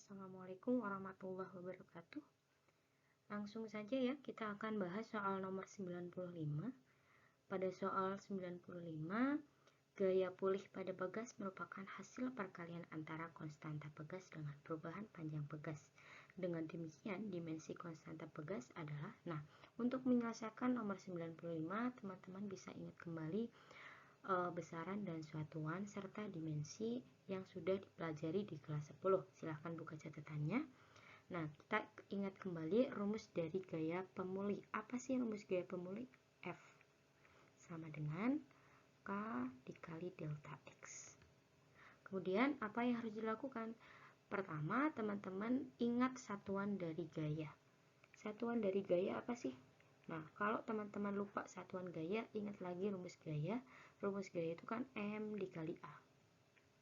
Assalamualaikum warahmatullahi wabarakatuh. Langsung saja ya, kita akan bahas soal nomor 95. Pada soal 95, gaya pulih pada pegas merupakan hasil perkalian antara konstanta pegas dengan perubahan panjang pegas. Dengan demikian, dimensi konstanta pegas adalah, untuk menyelesaikan nomor 95, teman-teman bisa ingat kembali besaran dan satuan serta dimensi yang sudah dipelajari di kelas 10. Silahkan buka catatannya. Nah, kita ingat kembali rumus dari gaya pemulih. Apa sih rumus gaya pemulih? F sama dengan K dikali delta X. Kemudian, apa yang harus dilakukan? Pertama, teman-teman ingat satuan dari gaya. Satuan dari gaya apa sih? Nah, kalau teman-teman lupa satuan gaya, ingat lagi rumus gaya. Rumus gaya itu kan M dikali A.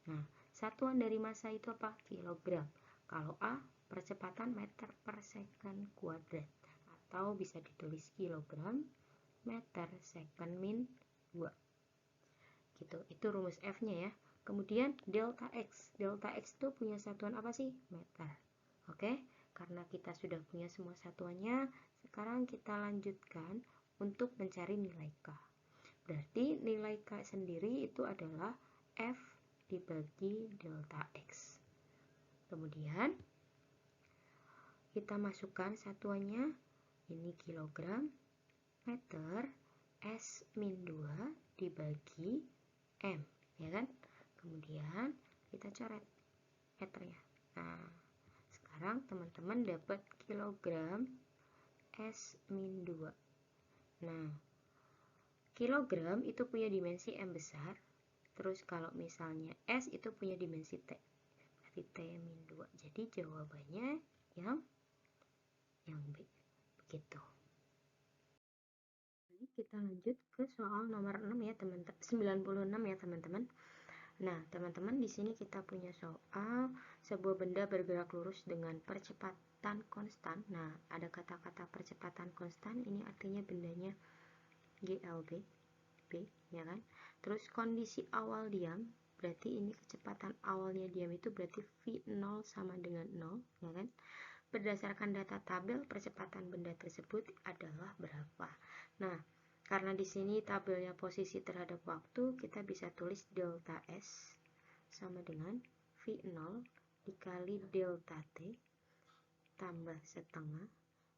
Nah, satuan dari massa itu apa? Kilogram. Kalau A, percepatan meter per second kuadrat. Atau bisa ditulis kilogram meter second min 2. Gitu, itu rumus F-nya ya. Kemudian delta X. Delta X itu punya satuan apa sih? Meter. Oke, karena kita sudah punya semua satuannya, sekarang kita lanjutkan untuk mencari nilai K. Berarti nilai K sendiri itu adalah F dibagi delta X. Kemudian kita masukkan satuannya, ini kilogram meter S min 2 dibagi M, ya kan? Kemudian kita coret meternya. Nah, sekarang teman-teman dapat kilogram S min 2. Nah, kilogram itu punya dimensi M besar. Terus kalau misalnya S itu punya dimensi T. Berarti T min 2. Jadi jawabannya yang B. Begitu. Jadi kita lanjut ke soal nomor 6 ya, teman-teman. 96 ya, teman-teman. Nah, teman-teman, di sini kita punya soal sebuah benda bergerak lurus dengan percepatan konstan. Nah, ada kata-kata percepatan konstan, ini artinya bendanya GLB, B, ya kan? Terus kondisi awal diam, berarti ini kecepatan awalnya diam itu berarti V0 sama dengan 0, ya kan? Berdasarkan data tabel, percepatan benda tersebut adalah berapa? Nah, karena di sini tabelnya posisi terhadap waktu, kita bisa tulis delta S sama dengan V0 dikali delta T tambah setengah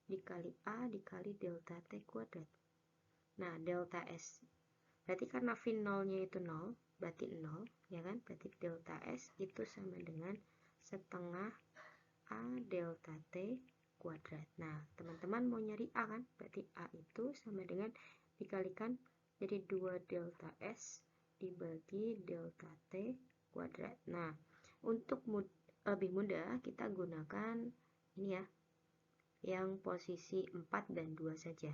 dikali A dikali delta T kuadrat. Nah, delta S, berarti karena V0-nya itu 0, berarti 0, ya kan? Berarti delta S itu sama dengan setengah A delta T kuadrat. Nah, teman-teman mau nyari A kan? Berarti A itu sama dengan dikalikan jadi 2 delta S dibagi delta T kuadrat. Nah, untuk lebih mudah kita gunakan ini ya, yang posisi 4 dan 2 saja.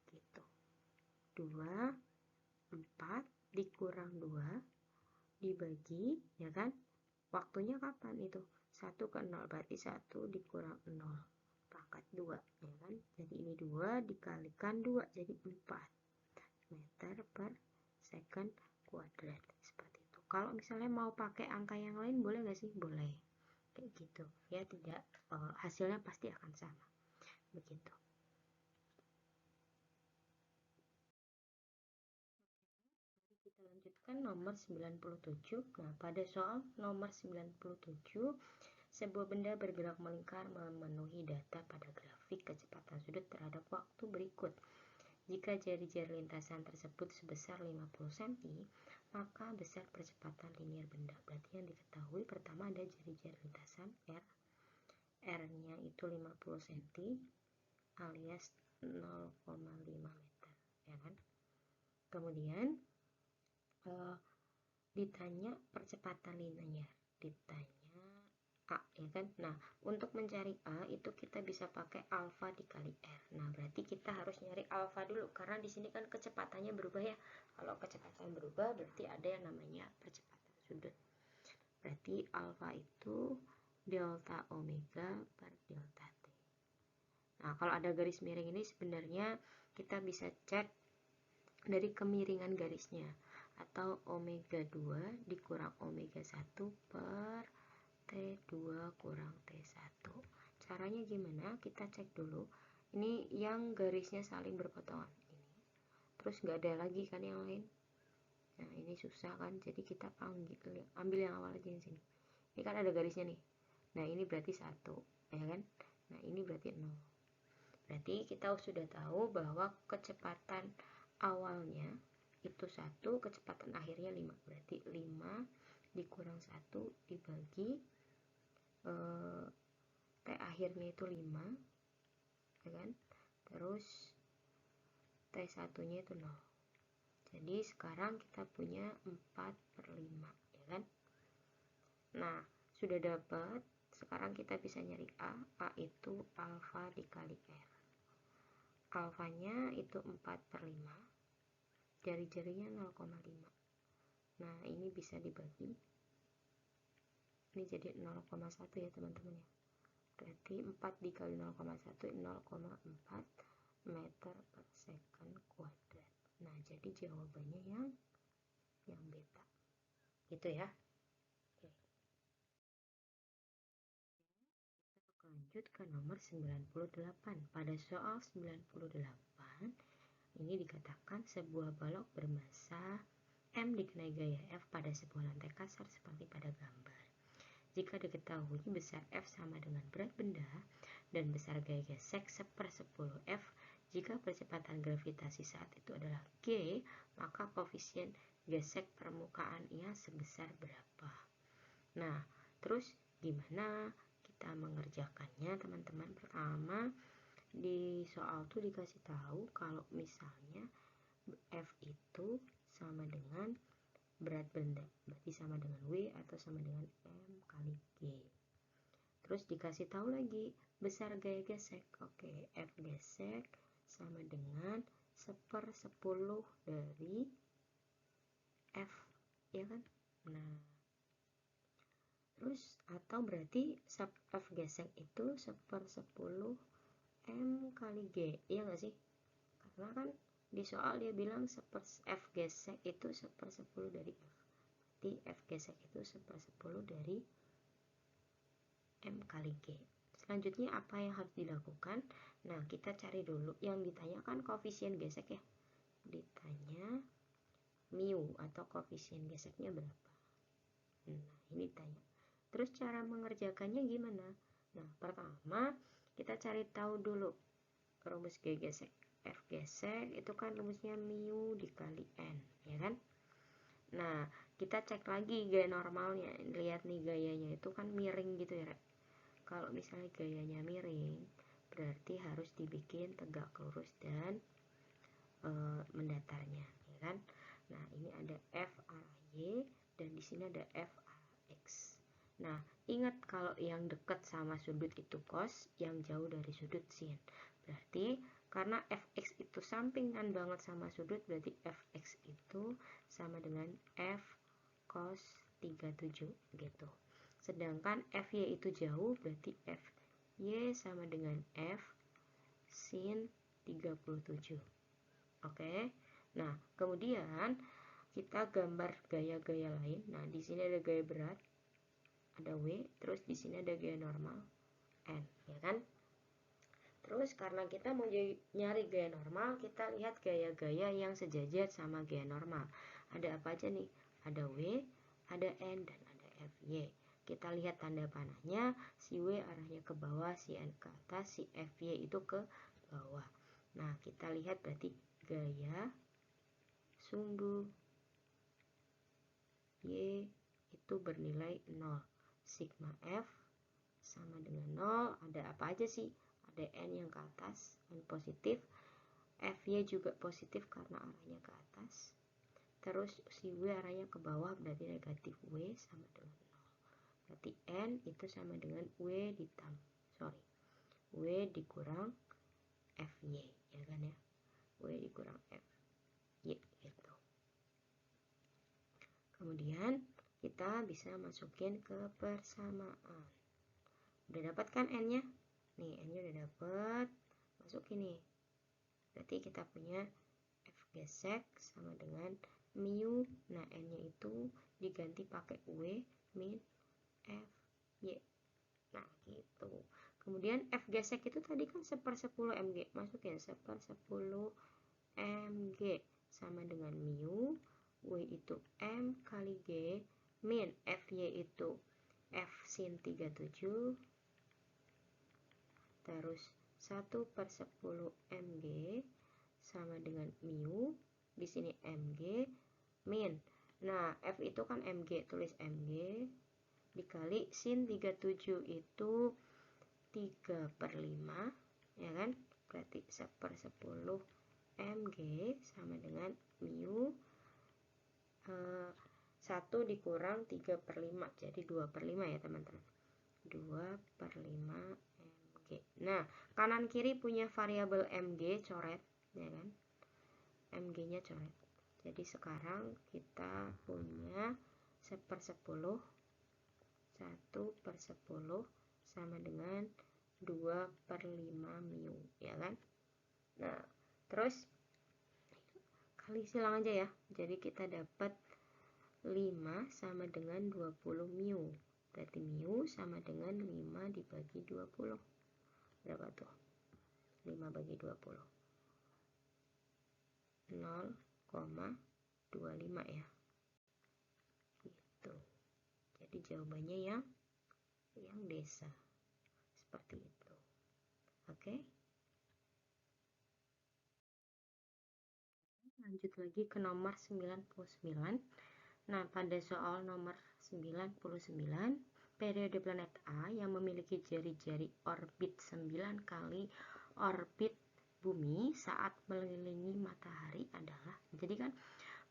Gitu. 2, 4 dikurang 2 dibagi, ya kan? Waktunya kapan itu? 1 ke 0, berarti 1 dikurang 0 pangkat 2, ya kan? Jadi ini 2 dikalikan 2, jadi 4 meter per second kuadrat. Seperti itu. Kalau misalnya mau pakai angka yang lain, boleh nggak sih? Boleh. Kayak gitu. Ya, tidak, hasilnya pasti akan sama. Begitu. Kita lanjutkan nomor 97. Nah, pada soal nomor 97, sebuah benda bergerak melingkar memenuhi data pada grafik kecepatan sudut terhadap waktu berikut. Jika jari-jari lintasan tersebut sebesar 50 cm, maka besar percepatan linier benda. Berarti yang diketahui pertama ada jari-jari lintasan R. R-nya itu 50 cm alias 0,5 meter, ya kan? Kemudian ditanya percepatan linier, ditanya A, ya kan? Nah, untuk mencari A itu kita bisa pakai alfa dikali R. Nah, berarti kita harus nyari alfa dulu karena di sini kan kecepatannya berubah ya. Kalau kecepatan berubah berarti ada yang namanya percepatan sudut. Berarti alfa itu delta omega per delta T. Nah, kalau ada garis miring ini sebenarnya kita bisa cek dari kemiringan garisnya, atau omega 2 dikurang omega 1 per T T2 kurang T1. Caranya gimana? Kita cek dulu. Ini yang garisnya saling berpotongan. Ini. Terus nggak ada lagi kan yang lain. Nah, ini susah kan? Jadi kita ambil yang awal aja yang sini. Ini kan ada garisnya nih. Nah, ini berarti 1, ya kan? Nah, ini berarti 0. Berarti kita sudah tahu bahwa kecepatan awalnya itu 1, kecepatan akhirnya 5. Berarti 5 dikurang 1 dibagi T akhirnya itu 5, ya kan? Terus T1 nya itu 0. Jadi sekarang kita punya 4/5, ya kan? Nah, sudah dapat. Sekarang kita bisa nyari A. A itu alfa dikali R. Alfanya itu 4/5. Jari-jarinya 0,5. Nah, ini bisa dibagi. Ini jadi 0,1 ya teman-teman ya. Berarti 4 dikali 0,1 0,4 meter per second kuadrat. Nah, jadi jawabannya yang beta. Gitu ya. Oke. Lanjut ke nomor 98. Pada soal 98, ini dikatakan sebuah balok bermassa M dikenai gaya F pada sebuah lantai kasar seperti pada gambar. Jika diketahui besar F sama dengan berat benda dan besar gaya gesek 1/10 F, jika percepatan gravitasi saat itu adalah G, maka koefisien gesek permukaan ia sebesar berapa? Nah, terus gimana kita mengerjakannya teman-teman? Pertama, di soal tuh dikasih tahu kalau misalnya F itu sama dengan berat benda, berarti sama dengan W atau sama dengan M kali G. Terus dikasih tahu lagi besar gaya gesek. Oke, F gesek sama dengan 1/10 dari F, ya kan? Nah, terus atau berarti F gesek itu 1/10 M kali G, iya nggak sih? Karena kan di soal dia bilang F gesek itu 1/10 dari F. Berarti F gesek itu 1/10 dari M kali G. Selanjutnya apa yang harus dilakukan? Nah, kita cari dulu. Yang ditanyakan koefisien gesek ya. Ditanya mu atau koefisien geseknya berapa. Nah, ini ditanya. Terus cara mengerjakannya gimana? Nah, pertama kita cari tahu dulu rumus G gesek. F gesek itu kan rumusnya mu dikali N, ya kan? Nah, kita cek lagi gaya normalnya. Lihat nih gayanya itu kan miring gitu ya. Kalau misalnya gayanya miring, berarti harus dibikin tegak lurus dan mendatarnya, ya kan? Nah, ini ada F arah Y dan di sini ada F arah X. Nah, ingat kalau yang dekat sama sudut itu cos, yang jauh dari sudut sin. Berarti karena Fx itu sampingan banget sama sudut, berarti Fx itu sama dengan F cos 37 gitu. Sedangkan Fy itu jauh, berarti Fy sama dengan F sin 37. Oke. Nah, kemudian kita gambar gaya-gaya lain. Nah, di sini ada gaya berat, ada W, terus di sini ada gaya normal N, ya kan? Terus karena kita mau nyari gaya normal, kita lihat gaya-gaya yang sejajar sama gaya normal. Ada apa aja nih? Ada W, ada N, dan ada Fy. Kita lihat tanda panahnya, si W arahnya ke bawah, si N ke atas, si Fy itu ke bawah. Nah, kita lihat berarti gaya sumbu Y itu bernilai 0. Sigma F sama dengan 0. Ada apa aja sih? Ada N yang ke atas, N positif. Fy juga positif karena arahnya ke atas. Terus si W arahnya ke bawah, berarti negatif W sama dengan 0. Berarti N itu sama dengan W dikurang Fy, ya kan ya? W dikurang Fy gitu. Kemudian kita bisa masukin ke persamaan. Udah dapat kan N-nya? Nih, N-nya udah dapat. Masukin nih. Berarti kita punya F gesek sama dengan mu. Nah, N-nya itu diganti pakai W min F Y. Nah, gitu. Kemudian F gesek itu tadi kan 1/10 mg. Masukin 1/10 mg sama dengan mu. W itu M kali G min Fy itu F sin 37 terus 1/10 mg sama dengan mu, di sini mg min. Nah, F itu kan mg, tulis mg dikali sin 37 itu 3/5 ya kan, berarti 1/10 mg sama dengan mu 1 dikurang 3/5 jadi 2/5 ya teman-teman, 2/5 mg. Nah, kanan kiri punya variabel mg coret ya kan, mg nya coret. Jadi sekarang kita punya 1/10 sama dengan 2/5 mu ya kan. Nah, terus kali silang aja ya. Jadi kita dapat 5 sama dengan 20 mu. Berarti mu sama dengan 5 dibagi 20. Berapa tuh? 5 bagi 20. 0,25 ya. Gitu. Jadi jawabannya yang desa. Seperti itu. Oke. Lanjut lagi ke nomor 99. Nah, pada soal nomor 99, periode planet A yang memiliki jari-jari orbit 9 kali orbit bumi saat mengelilingi matahari adalah, jadi kan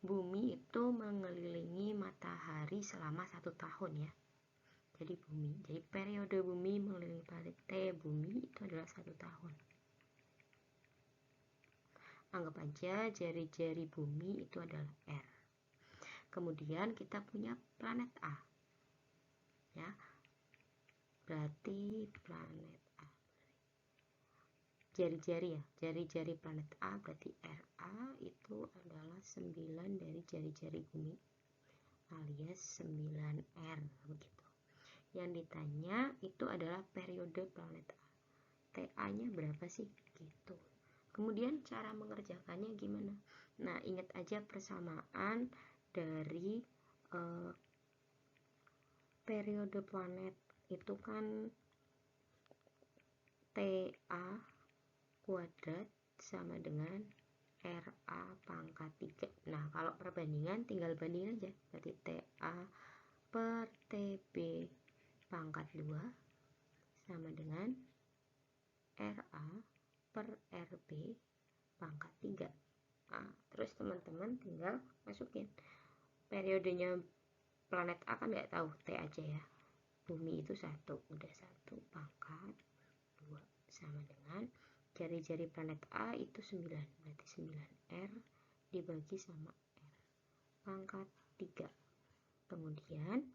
bumi itu mengelilingi matahari selama 1 tahun ya. Jadi periode bumi mengelilingi planet T bumi itu adalah 1 tahun. Anggap aja jari-jari bumi itu adalah R. Kemudian kita punya planet A ya, berarti planet A jari-jari ya, jari-jari planet A berarti RA itu adalah 9 dari jari-jari bumi alias 9R begitu. Yang ditanya itu adalah periode planet A, TA nya berapa sih gitu. Kemudian cara mengerjakannya gimana? Nah, ingat aja persamaan dari periode planet itu kan TA kuadrat sama dengan RA pangkat 3. Nah, kalau perbandingan tinggal bandingin aja. Berarti TA per TB pangkat 2 sama dengan RA per RB pangkat 3. Nah, terus teman-teman tinggal masukin periodenya planet A kan nggak tahu, T aja ya. Bumi itu 1, udah 1 pangkat 2 sama dengan jari-jari planet A itu 9, berarti 9R dibagi sama R pangkat 3. Kemudian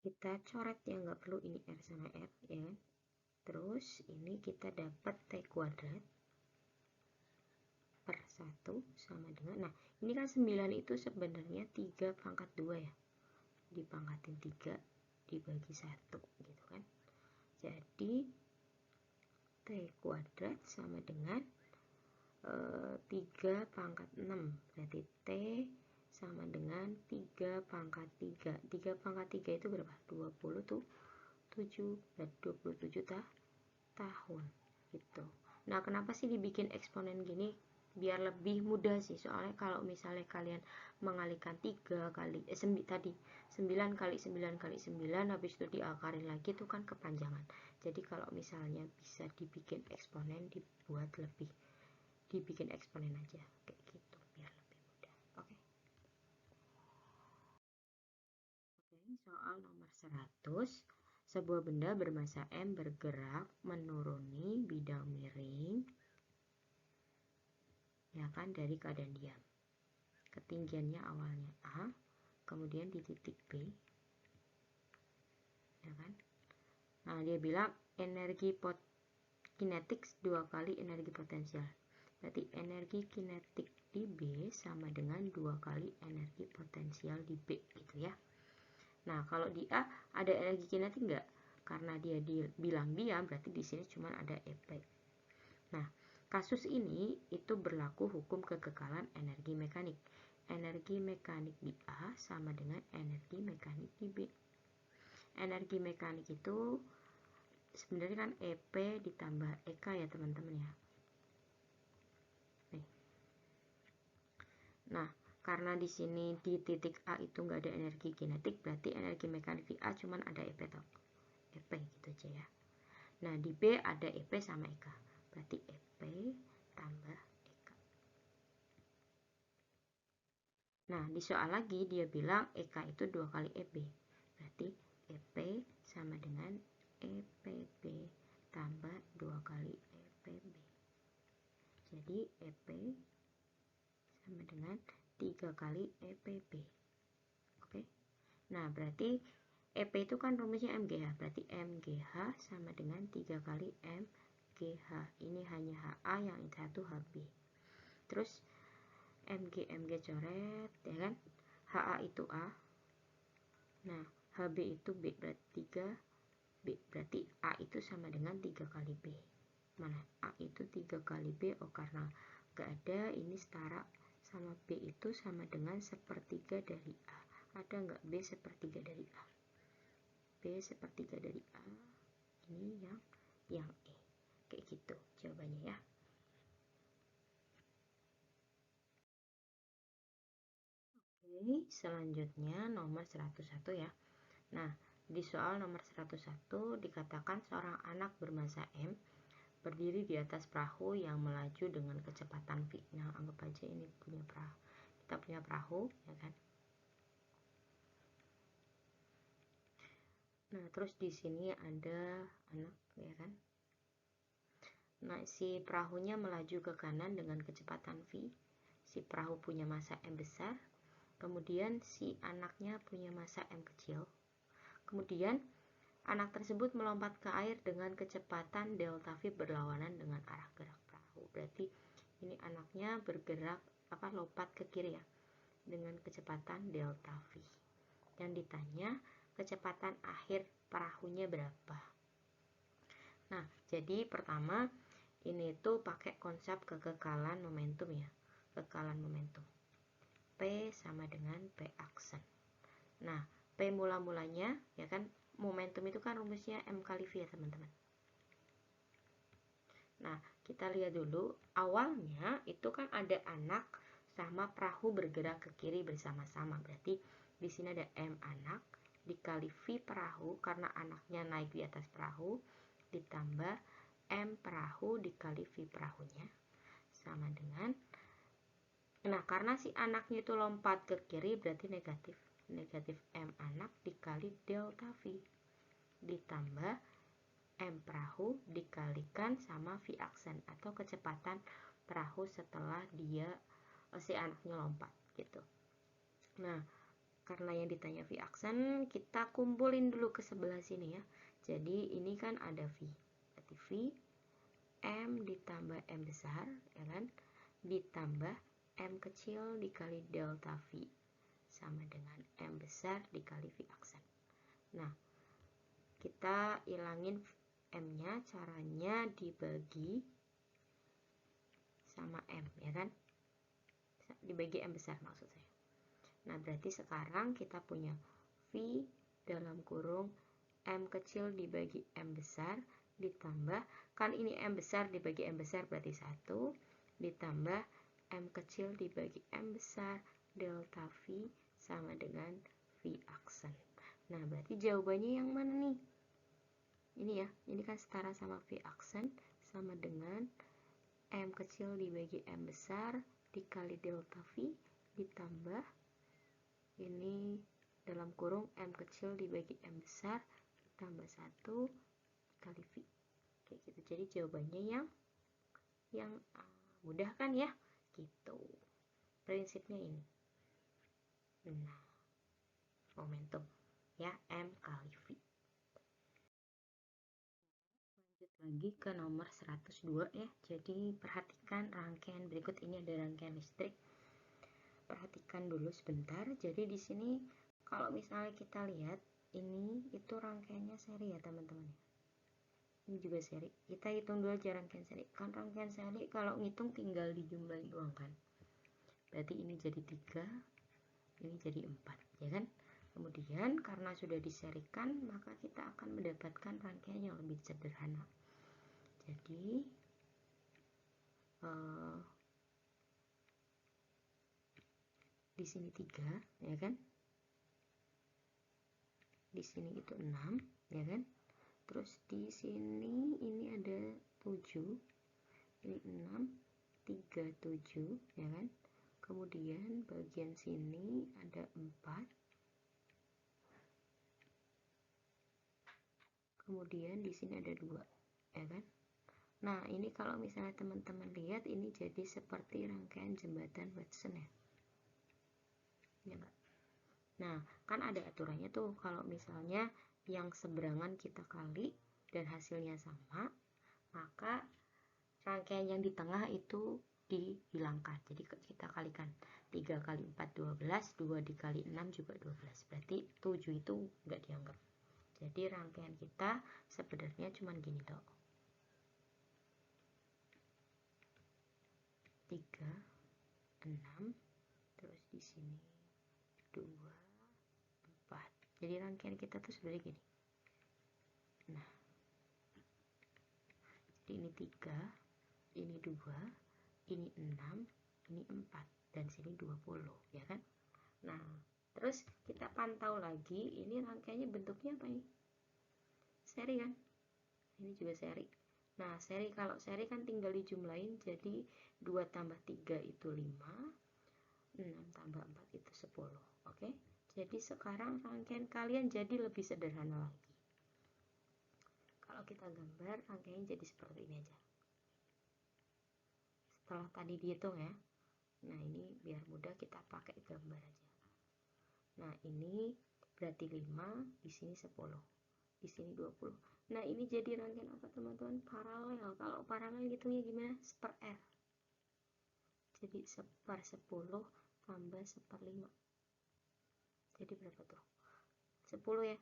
kita coret ya, nggak perlu ini R sama R ya kan. Terus ini kita dapat T kuadrat per 1 sama dengan, nah ini kan 9 itu sebenarnya 3 pangkat 2 ya, dipangkatin 3 dibagi 1 gitu kan. Jadi T kuadrat sama dengan 3 pangkat 6, berarti T sama dengan 3 pangkat 3. 3 pangkat 3 itu berapa? 27, berarti 27 tahun gitu. Nah, kenapa sih dibikin eksponen gini? Biar lebih mudah sih, soalnya kalau misalnya kalian mengalihkan 3 kali 9 tadi 9 kali 9 kali 9 habis itu diakarin lagi itu kan kepanjangan. Jadi kalau misalnya bisa dibikin eksponen, dibikin eksponen aja kayak gitu biar lebih mudah. Oke. Soal nomor 100. Sebuah benda bermassa M bergerak menuruni bidang miring ya kan dari keadaan diam. Ketinggiannya awalnya A, kemudian di titik B ya kan. Nah, dia bilang energi kinetik 2 kali energi potensial. Berarti energi kinetik di B sama dengan 2 kali energi potensial di B gitu ya. Nah, kalau di A ada energi kinetik enggak? Karena dia bilang diam, berarti di sini cuma ada EP. Nah, kasus ini itu berlaku hukum kekekalan energi mekanik. Energi mekanik di A sama dengan energi mekanik di B. Energi mekanik itu sebenarnya kan EP ditambah EK ya teman-teman ya. Nih. Nah, karena di sini di titik A itu nggak ada energi kinetik, berarti energi mekanik di A cuma ada EP toh. EP gitu aja ya. Nah, di B ada EP sama EK. Berarti EP tambah EK. Nah, di soal lagi dia bilang EK itu 2 kali EB. Berarti EP sama dengan EPB tambah 2 kali EPB. Jadi EP sama dengan 3 kali EPB. Oke. Nah, berarti EP itu kan rumusnya MGH. Berarti MGH sama dengan 3 kali MGH. Ini hanya HA, yang satu HB. Terus MG coret ya kan. HA itu A. Nah, HB itu B, berarti 3 B. Berarti A itu sama dengan 3 kali B. Mana? A itu 3 kali B. Oh, karena gak ada, ini setara sama B itu sama dengan sepertiga dari A. Ada nggak B sepertiga dari A? B sepertiga dari A. Ini yang E. Kayak gitu jawabannya ya. Oke, selanjutnya nomor 101 ya. Nah, di soal nomor 101 dikatakan seorang anak bermassa M berdiri di atas perahu yang melaju dengan kecepatan V. Nah, anggap aja ini punya perahu. Kita punya perahu, ya kan? Nah, terus di sini ada anak, ya kan? Nah, si perahunya melaju ke kanan dengan kecepatan V. Si perahu punya massa M besar. Kemudian si anaknya punya massa M kecil. Kemudian anak tersebut melompat ke air dengan kecepatan delta V berlawanan dengan arah gerak perahu. Berarti ini anaknya bergerak lompat ke kiri ya, dengan kecepatan delta V. Yang ditanya kecepatan akhir perahunya berapa. Nah, jadi pertama ini tuh pakai konsep kekekalan momentum ya. Kekekalan momentum. P sama dengan P aksen. Nah, P mula-mulanya ya kan, momentum itu kan rumusnya M kali V ya teman-teman. Nah, kita lihat dulu awalnya itu kan ada anak sama perahu bergerak ke kiri bersama-sama. Berarti di sini ada M anak dikali V perahu karena anaknya naik di atas perahu ditambah M perahu dikali V perahunya sama dengan, nah karena si anaknya itu lompat ke kiri berarti negatif M anak dikali delta V ditambah M perahu dikalikan sama V aksen atau kecepatan perahu setelah si anaknya lompat gitu. Nah, karena yang ditanya V aksen, kita kumpulin dulu ke sebelah sini ya. Jadi ini kan ada V. Berarti V M ditambah M besar ya kan, ditambah M kecil dikali delta V sama dengan M besar dikali V aksen. Nah, kita ilangin M-nya, caranya dibagi sama M ya kan, dibagi M besar maksud saya. Nah, berarti sekarang kita punya V dalam kurung M kecil dibagi M besar ditambah, kan ini M besar dibagi M besar berarti 1, ditambah M kecil dibagi M besar delta V sama dengan V aksen. Nah, berarti jawabannya yang mana nih? Ini ya, ini kan setara sama V aksen sama dengan M kecil dibagi M besar dikali delta V ditambah ini dalam kurung M kecil dibagi M besar ditambah 1 kali V. Kayak gitu. Jadi jawabannya yang mudah kan ya? Gitu. Prinsipnya ini. Nah, momentum ya M kali V. Lanjut lagi ke nomor 102 ya. Jadi perhatikan rangkaian berikut ini, ada rangkaian listrik. Perhatikan dulu sebentar. Jadi di sini kalau misalnya kita lihat ini itu rangkaiannya seri ya teman-teman. Ini juga seri. Kita hitung dulu aja rangkaian seri. Kan rangkaian seri kalau ngitung tinggal dijumlahin doang kan. Berarti ini jadi 3, ini jadi 4, ya kan? Kemudian karena sudah diserikan, maka kita akan mendapatkan rangkaian yang lebih sederhana. Jadi di sini 3, ya kan? Di sini itu 6, ya kan? Terus di sini ini ada 7, ini 6, 3, 7, ya kan? Kemudian bagian sini ada 4, kemudian di sini ada 2, ya kan? Nah, ini kalau misalnya teman-teman lihat, ini jadi seperti rangkaian jembatan Watson ya. Ya enggak? Nah, kan ada aturannya tuh, kalau misalnya yang seberangan kita kali dan hasilnya sama, maka rangkaian yang di tengah itu dihilangkan. Jadi kita kalikan 3 kali 4 12, 2 dikali 6 juga 12. Berarti 7 itu enggak dianggap. Jadi rangkaian kita sebenarnya cuma gini loh. 3, 6, terus di sini 2, 4. Jadi rangkaian kita tuh sebenarnya gini. Nah, jadi ini 3, ini 2, ini 6, ini 4, dan sini 20, ya kan? Nah, terus kita pantau lagi, ini rangkaiannya bentuknya apa ini? Seri kan? Ini juga seri. Nah, seri, kalau seri kan tinggal dijumlahin, jadi 2 tambah 3 itu 5, 6 tambah 4 itu 10. Oke? Jadi sekarang rangkaian kalian jadi lebih sederhana lagi. Kalau kita gambar, rangkaiannya jadi seperti ini aja. Setelah tadi dihitung ya. Nah, ini biar mudah kita pakai gambar aja. Nah, ini berarti 5, di sini 10, di sini 20. Nah, ini jadi rangkaian apa teman-teman? Paralel. Kalau paralel hitungnya gimana? Seper R. Jadi seper 10 tambah seper 5. Jadi berapa tuh? 10 ya.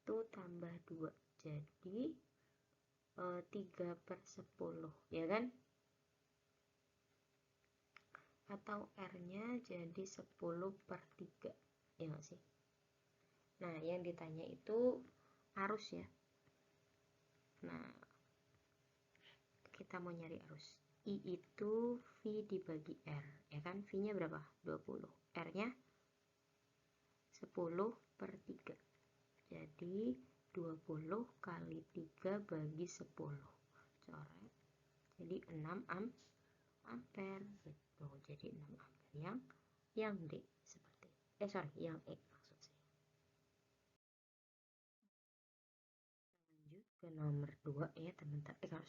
1 tambah 2. Jadi 3/10, ya kan? Atau R-nya jadi 10/3, ya nggak sih? Nah, yang ditanya itu arus ya. Nah, kita mau nyari arus. I itu V dibagi R, ya kan? V-nya berapa? 20. R-nya 10/3. Jadi 20 kali 3 bagi 10. Coret. Jadi 6 ampere gitu. Jadi 6 ampere yang D seperti yang E maksud saya. Lanjut ke nomor 2 ya teman-teman.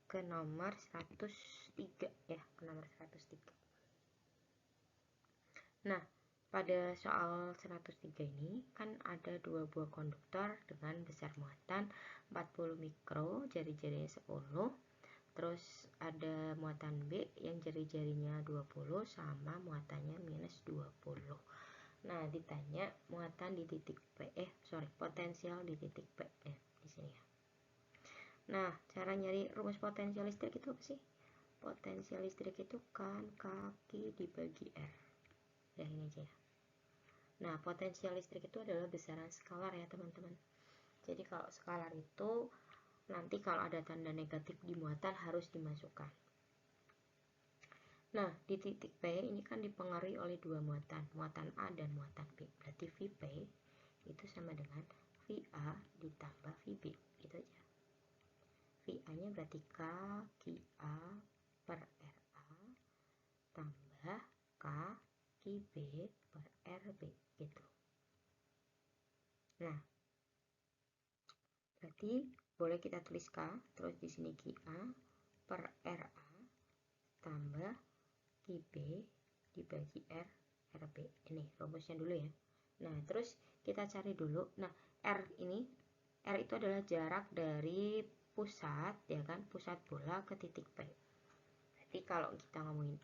Ke nomor 103 ya, ke nomor 103. Nah, pada soal 103 ini kan ada 2 buah konduktor dengan besar muatan 40 mikro, jari-jarinya 10. Terus ada muatan B yang jari-jarinya 20 sama muatannya minus 20. Nah, ditanya muatan di titik P, potensial di titik P di sini ya. Nah, cara nyari rumus potensial listrik itu apa sih? Potensial listrik itu kan kaki dibagi R. Ya, ini aja ya. Nah, potensial listrik itu adalah besaran skalar ya, teman-teman. Jadi kalau skalar itu nanti kalau ada tanda negatif di muatan harus dimasukkan. Nah, di titik P ini kan dipengaruhi oleh 2 muatan, muatan A dan muatan B. Berarti Vp itu sama dengan Va ditambah Vb, gitu aja. Va-nya berarti K QA per RA tambah K QB per RB, gitu. Nah, berarti boleh kita tulis K, terus di sini QA per RA tambah QB dibagi RB. Ini rumusnya dulu ya. Nah, terus kita cari dulu. Nah, R ini R itu adalah jarak dari pusat, ya kan, pusat bola ke titik P. Berarti kalau kita ngomongin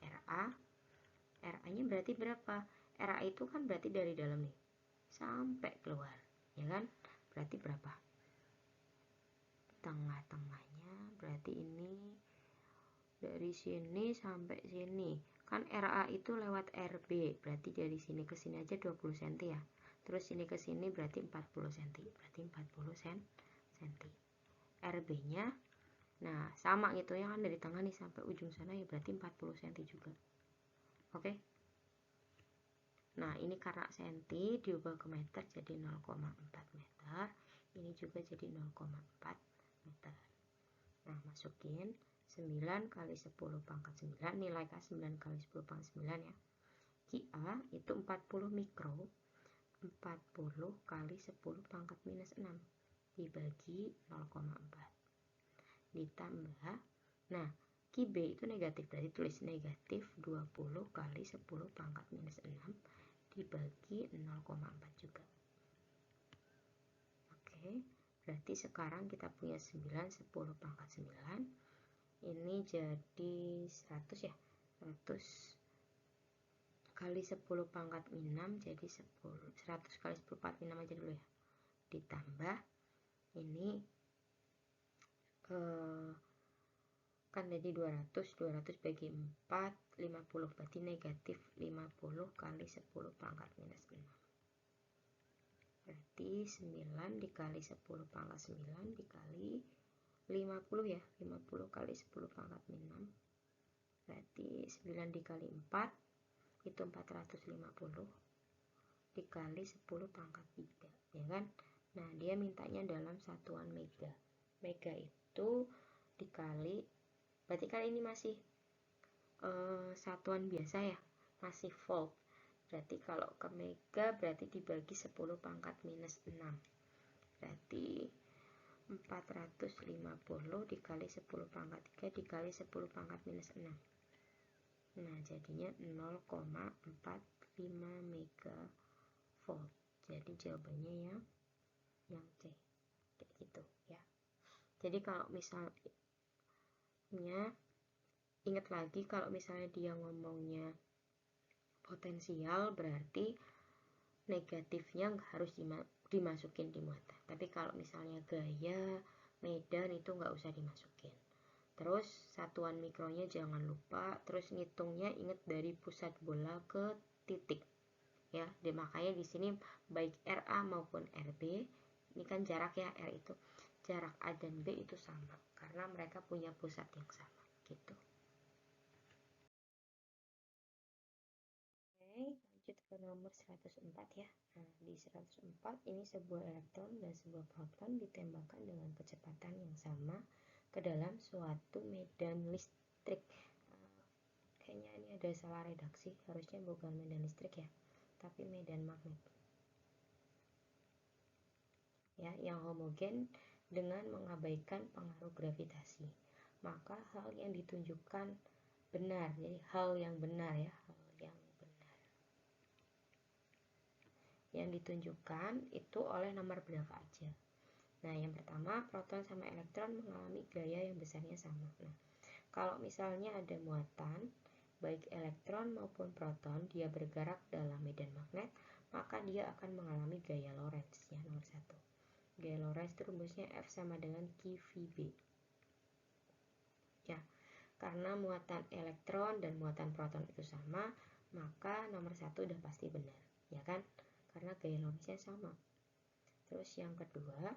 RA-nya berarti berapa? RA itu kan berarti dari dalam nih sampai keluar, ya kan? Berarti berapa? Tengah-tengahnya berarti ini dari sini sampai sini. Kan RA itu lewat RB, berarti dari sini ke sini aja 20 cm ya. Terus sini ke sini berarti 40 cm. Berarti 40 cm. RB-nya nah sama gitu ya kan, dari tengah nih sampai ujung sana ya berarti 40 cm juga. Oke. Nah, ini karena senti diubah ke meter jadi 0,4 meter. Ini juga jadi 0,4 meter. Nah, masukin 9 kali 10 pangkat 9, nilai K 9 kali 10 pangkat 9 ya. QA itu 40 mikro, 40 kali 10 pangkat minus 6 dibagi 0,4 ditambah, nah QB itu negatif, berarti tulis negatif 20 kali 10 pangkat minus 6 dibagi 0,4 juga. Oke, berarti sekarang kita punya 9, 10 pangkat 9 ini jadi 100 ya, 100 kali 10 pangkat 6 jadi 100 kali 10 pangkat 6 aja dulu ya, ditambah ini kan jadi 200 bagi 4 50, berarti negatif 50 kali 10 pangkat minus 6, berarti 9 dikali 10 pangkat 9 dikali 50 ya, 50 kali 10 pangkat 6 berarti 9 dikali 4 itu 450 dikali 10 pangkat 3 ya kan. Nah, dia mintanya dalam satuan mega. Mega itu dikali, berarti kan ini masih satuan biasa ya, masih volt. Berarti kalau ke mega berarti dibagi 10 pangkat minus 6, berarti 450 dikali 10 pangkat 3 dikali 10 pangkat minus 6. Nah, jadinya 0,45 mega volt. Jadi jawabannya yang C. Kayak gitu ya. Jadi kalau misalnya ingat lagi, kalau misalnya dia ngomongnya potensial berarti negatifnya harus dimasukin di muatan. Tapi kalau misalnya gaya, medan itu nggak usah dimasukin. Terus satuan mikronya jangan lupa. Terus ngitungnya ingat dari pusat bola ke titik ya. Makanya di sini baik RA maupun RB ini kan jarak ya, R itu jarak A dan B itu sama karena mereka punya pusat yang sama gitu. Oke, lanjut ke nomor 104 ya. Nah, di 104 ini sebuah elektron dan sebuah proton ditembakkan dengan kecepatan yang sama ke dalam suatu medan listrik. Kayaknya ini ada salah redaksi, harusnya bukan medan listrik ya, tapi medan magnet. Ya, yang homogen dengan mengabaikan pengaruh gravitasi. Maka hal yang ditunjukkan benar, jadi hal yang benar ya, hal yang benar. Yang ditunjukkan itu oleh nomor berapa aja. Nah, yang pertama, proton sama elektron mengalami gaya yang besarnya sama. Nah, kalau misalnya ada muatan, baik elektron maupun proton, dia bergerak dalam medan magnet, maka dia akan mengalami gaya Lorentz ya, nomor 1. Gaya Lorentz itu rumusnya F sama dengan QVB. Ya, karena muatan elektron dan muatan proton itu sama, maka nomor 1 udah pasti benar, ya kan? Karena gaya Lorentz-nya sama. Terus yang kedua,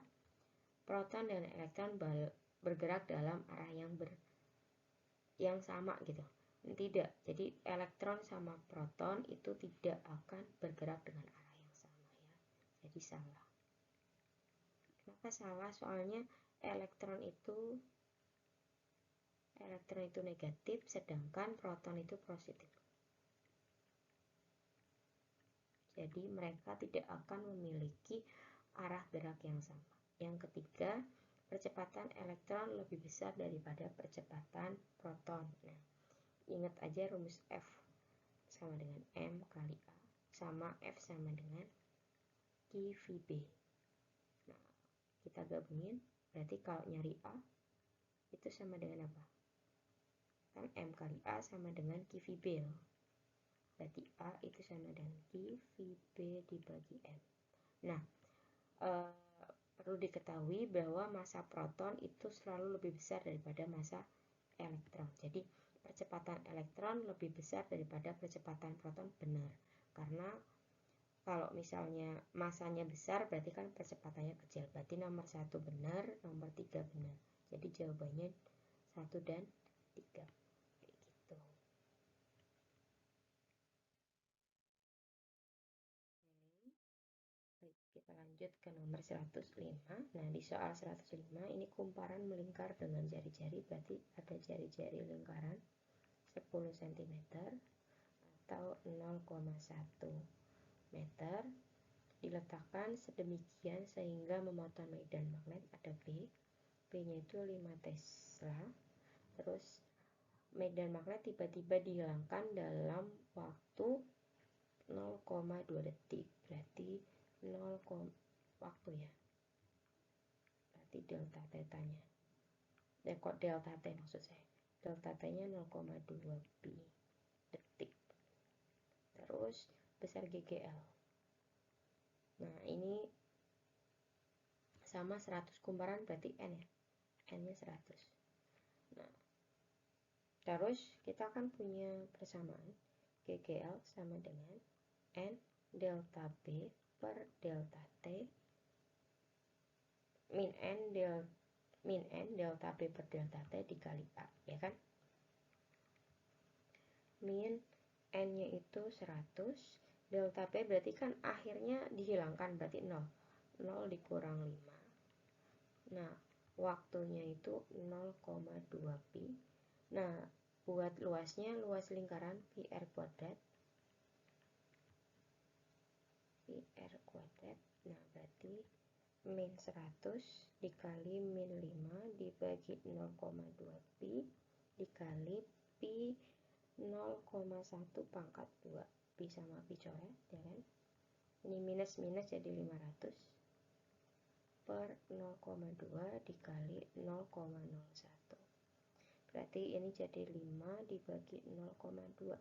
proton dan elektron bergerak dalam arah yang sama gitu. Tidak, jadi elektron sama proton itu tidak akan bergerak dengan arah yang sama ya. Jadi salah. Kenapa salah? Soalnya elektron itu negatif, sedangkan proton itu positif. Jadi mereka tidak akan memiliki arah gerak yang sama. Yang ketiga, percepatan elektron lebih besar daripada percepatan proton. Nah, ingat aja rumus F sama dengan M kali A sama F sama dengan QVB. Nah, kita gabungin, berarti kalau nyari A itu sama dengan apa? Kan M kali A sama dengan Q V B. Berarti A itu sama dengan Q V B dibagi M. Nah, perlu diketahui bahwa massa proton itu selalu lebih besar daripada massa elektron. Jadi percepatan elektron lebih besar daripada percepatan proton, benar. Karena kalau misalnya massanya besar berarti kan percepatannya kecil. Berarti nomor 1 benar, nomor 3 benar. Jadi jawabannya 1 dan 3. Kayak gitu. Baik, kita lanjut ke nomor 105. Nah, di soal 105 ini kumparan melingkar dengan jari-jari, berarti ada jari-jari lingkaran 10 cm atau 0,1 meter diletakkan sedemikian sehingga memotong medan magnet ada B-nya itu 5 Tesla. Terus medan magnet tiba-tiba dihilangkan dalam waktu 0,2 detik. Berarti 0, waktu ya. Berarti delta tetanya. Kok delta T maksud saya? Delta T-nya 0,2 pi detik. Terus besar GGL. Nah, ini sama 100 kumparan berarti N ya. N-nya 100. Nah, terus kita akan punya persamaan GGL sama dengan N delta B per delta T min N delta B per delta T dikali A, ya kan? Min N-nya itu 100, delta B berarti kan akhirnya dihilangkan, berarti 0. 0 dikurang 5. Nah, waktunya itu 0,2 pi. Nah, buat luasnya, luas lingkaran pi r kuadrat. Pi r kuadrat. Nah, berarti min 100 dikali min 5 dibagi 0,2 pi dikali pi 0,1 pangkat 2. Pi sama pi coret, ya kan? Ini minus-minus jadi 500 per 0,2 dikali 0,01. Berarti ini jadi 5 dibagi 0,2.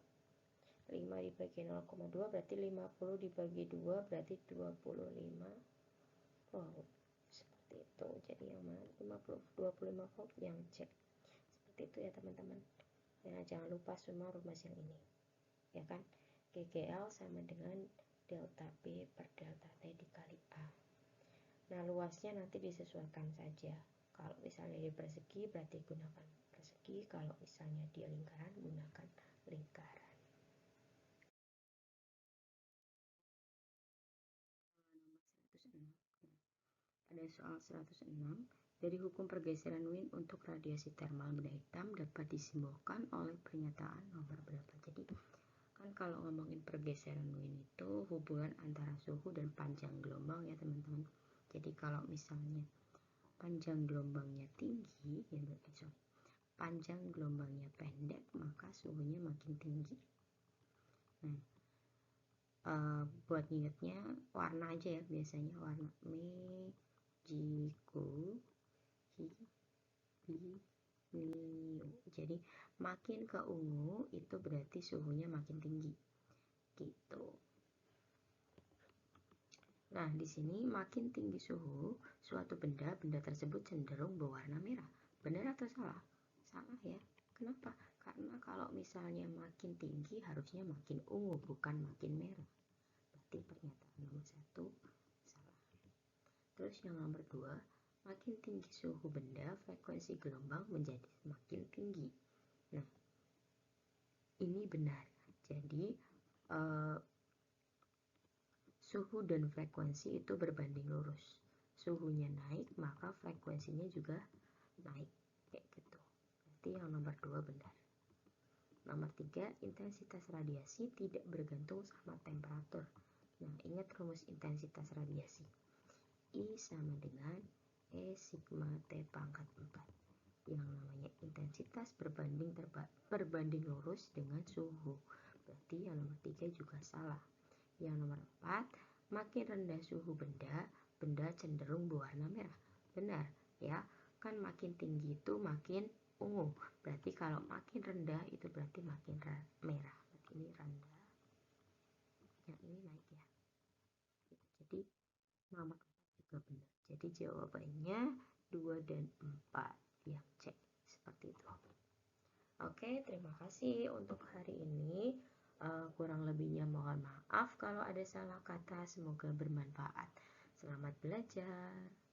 5 dibagi 0,2 berarti 50 dibagi 2 berarti 25. Wow, seperti itu. Jadi yang mana? 25 volt yang C. Seperti itu ya teman-teman. Ya, jangan lupa semua rumus yang ini. Ya kan? GGL sama dengan delta B per delta T dikali A. Nah, luasnya nanti disesuaikan saja. Kalau misalnya di persegi berarti gunakan persegi, kalau misalnya di lingkaran gunakan lingkaran. Pada soal 106, dari hukum pergeseran Wien untuk radiasi thermal benda hitam dapat disimbolkan oleh pernyataan nomor berapa. Jadi kan kalau ngomongin pergeseran Wien itu hubungan antara suhu dan panjang gelombang ya teman-teman. Jadi kalau misalnya panjang gelombangnya tinggi, ya panjang gelombangnya pendek, maka suhunya makin tinggi. Nah, buat ngingetnya warna aja ya, biasanya warna Mejiku Hibiu. Jadi makin ke ungu itu berarti suhunya makin tinggi gitu. Nah, di sini makin tinggi suhu suatu benda tersebut cenderung berwarna merah. Benar atau salah? Salah ya. Kenapa? Karena kalau misalnya makin tinggi harusnya makin ungu, bukan makin merah. Berarti pernyataan nomor 1 salah. Terus yang nomor 2, makin tinggi suhu benda, frekuensi gelombang menjadi semakin tinggi. Nah, ini benar. Jadi suhu dan frekuensi itu berbanding lurus. Suhunya naik, maka frekuensinya juga naik. Kayak gitu. Berarti yang nomor 2 benar. Nomor 3, intensitas radiasi tidak bergantung sama temperatur. Nah, ingat rumus intensitas radiasi. I sama dengan E sigma T pangkat 4. Yang namanya intensitas berbanding lurus dengan suhu. Berarti yang nomor 3 juga salah. Yang nomor 4, makin rendah suhu benda cenderung berwarna merah. Benar ya, kan makin tinggi itu makin ungu, berarti kalau makin rendah itu berarti makin merah. Berarti ini rendah, yang ini naik ya. Jadi nomor 4 juga benar. Jadi jawabannya 2 dan 4 yang C, seperti itu. Oke, terima kasih untuk hari ini. Kurang lebihnya mohon maaf kalau ada salah kata. Semoga bermanfaat. Selamat belajar.